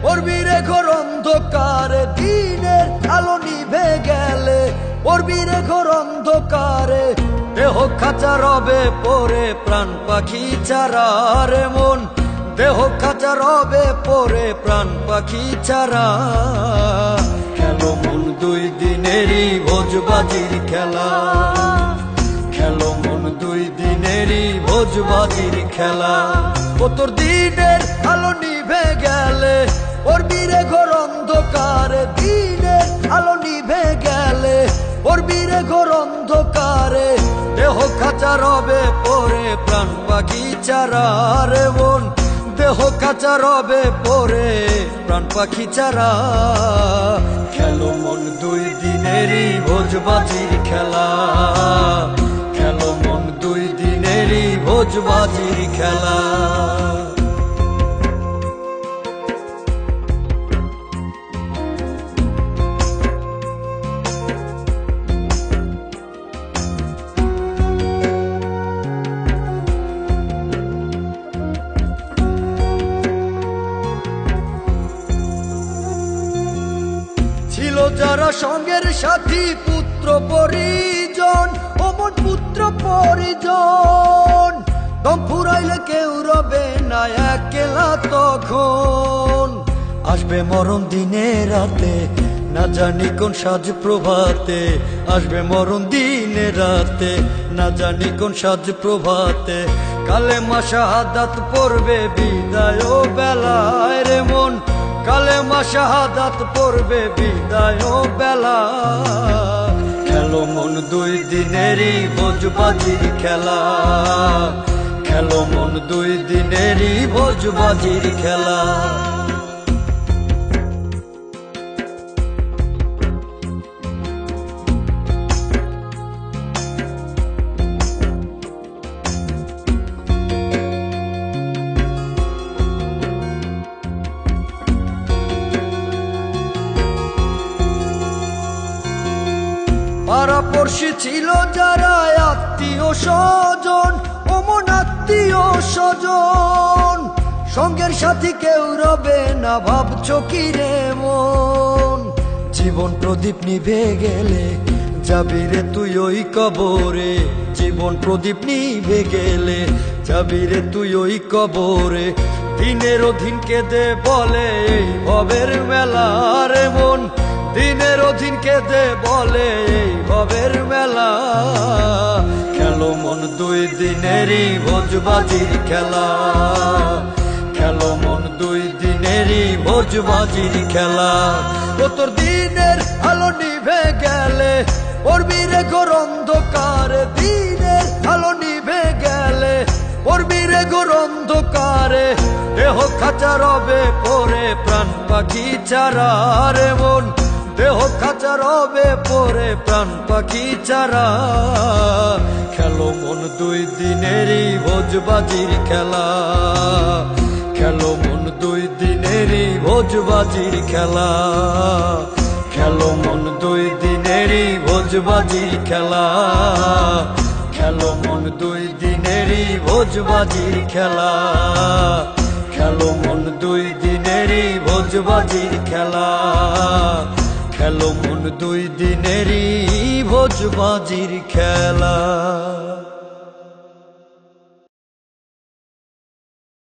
পড়বি রে ঘোর অন্ধকারে, দিনের আলো নিভে গেলে পড়বি রে ঘোর অন্ধকারে। দেহ খাঁচা রবে পরে প্রাণ পাখি ছাড়া রে মন, দেহ খাঁচা রবে পরে প্রাণ পাখি ছাড়া। খেলো মন দুই দিনেরই ভোজবাজির খেলা, খেলো মন দুই দিনেরই ভোজবাজির খেলা। ও তোর দিনের আলো নিভে গেলে পড়বি রে ঘোর অন্ধকারে, দিনের আলো নিভে গেলে পড়বি রে ঘোর অন্ধকারে। দেহ খাঁচা রবে পরে প্রাণ পাখি ছাড়া রে মন, দেহ কাঁচা রবে পরে প্রাণ পাখি ছাড়া। খেলো মন দুই দিনেরই ভোজবাজির খেলা, খেলো মন দুই দিনেরই ভোজবাজির খেলা। ছিল যারা সঙ্গের সাথী পুত্র পরিজন, অমন পুত্র পরিজন। দম ফুরাইলে কেউ রবে না একলা তখন, আসবে মরণ দিনে রাতে না জানি কোন সাজ প্রভাতে। আসবে মরণ দিনে রাতে না জানি কোন সাজ প্রভাতে। কালেমা শাহাদাত পড়বে বিদায় বেলায় রে মন, কালেমা শাহাদাত পড়বে বিদায় বেলা। খেলো মন দুই দিনেরই ভোজবাজির খেলা, খেলো মন দুই দিনেরই ভোজবাজির খেলা। পাড়াপড়শি ছিল যারা আত্মীয় স্বজন, অমন আত্মীয় স্বজন। সঙ্গের সাথী কেউ রবে না ভাবছো কি রে মন, জীবন প্রদীপ নিভে গেলে যাবি রে তুই ওই কবরে। জীবন প্রদীপ নিভে গেলে যাবি রে তুই ওই কবরে। দিনের অধীন কেঁদে বলে এই ভবের মেলা রে মন, দিনের অধীন কেঁদে বলে এই ভবের মেলা। খেলো মন দুই দিনেরই ভোজবাজির খেলা, খেলো মন দুই দিনেরই ভোজবাজির খেলা। ও তোর দিনের আলো নিভে গেলে পড়বি রে ঘোর অন্ধকারে, দিনের আলো নিভে গেলে পড়বি রে ঘোর অন্ধকারে। দেহ খাঁচা রবে পরে প্রাণ পাখি ছাড়া রে মন, দেহ খাঁচা রবে পরে প্রাণ পাখি ছাড়া। খেলো মন দুই দিনেরই ভোজবাজির খেলা, খেলো মন দুই দিনেরই ভোজবাজির খেলা। খেলো মন দুই দিনেরই ভোজবাজির খেলা, খেলো মন দুই দিনেরই ভোজবাজির খেলা। খেলো মন দুই দিনেরই ভোজবাজির খেলা, খেলো মন দুই দিনেরই ভোজবাজির খেলা।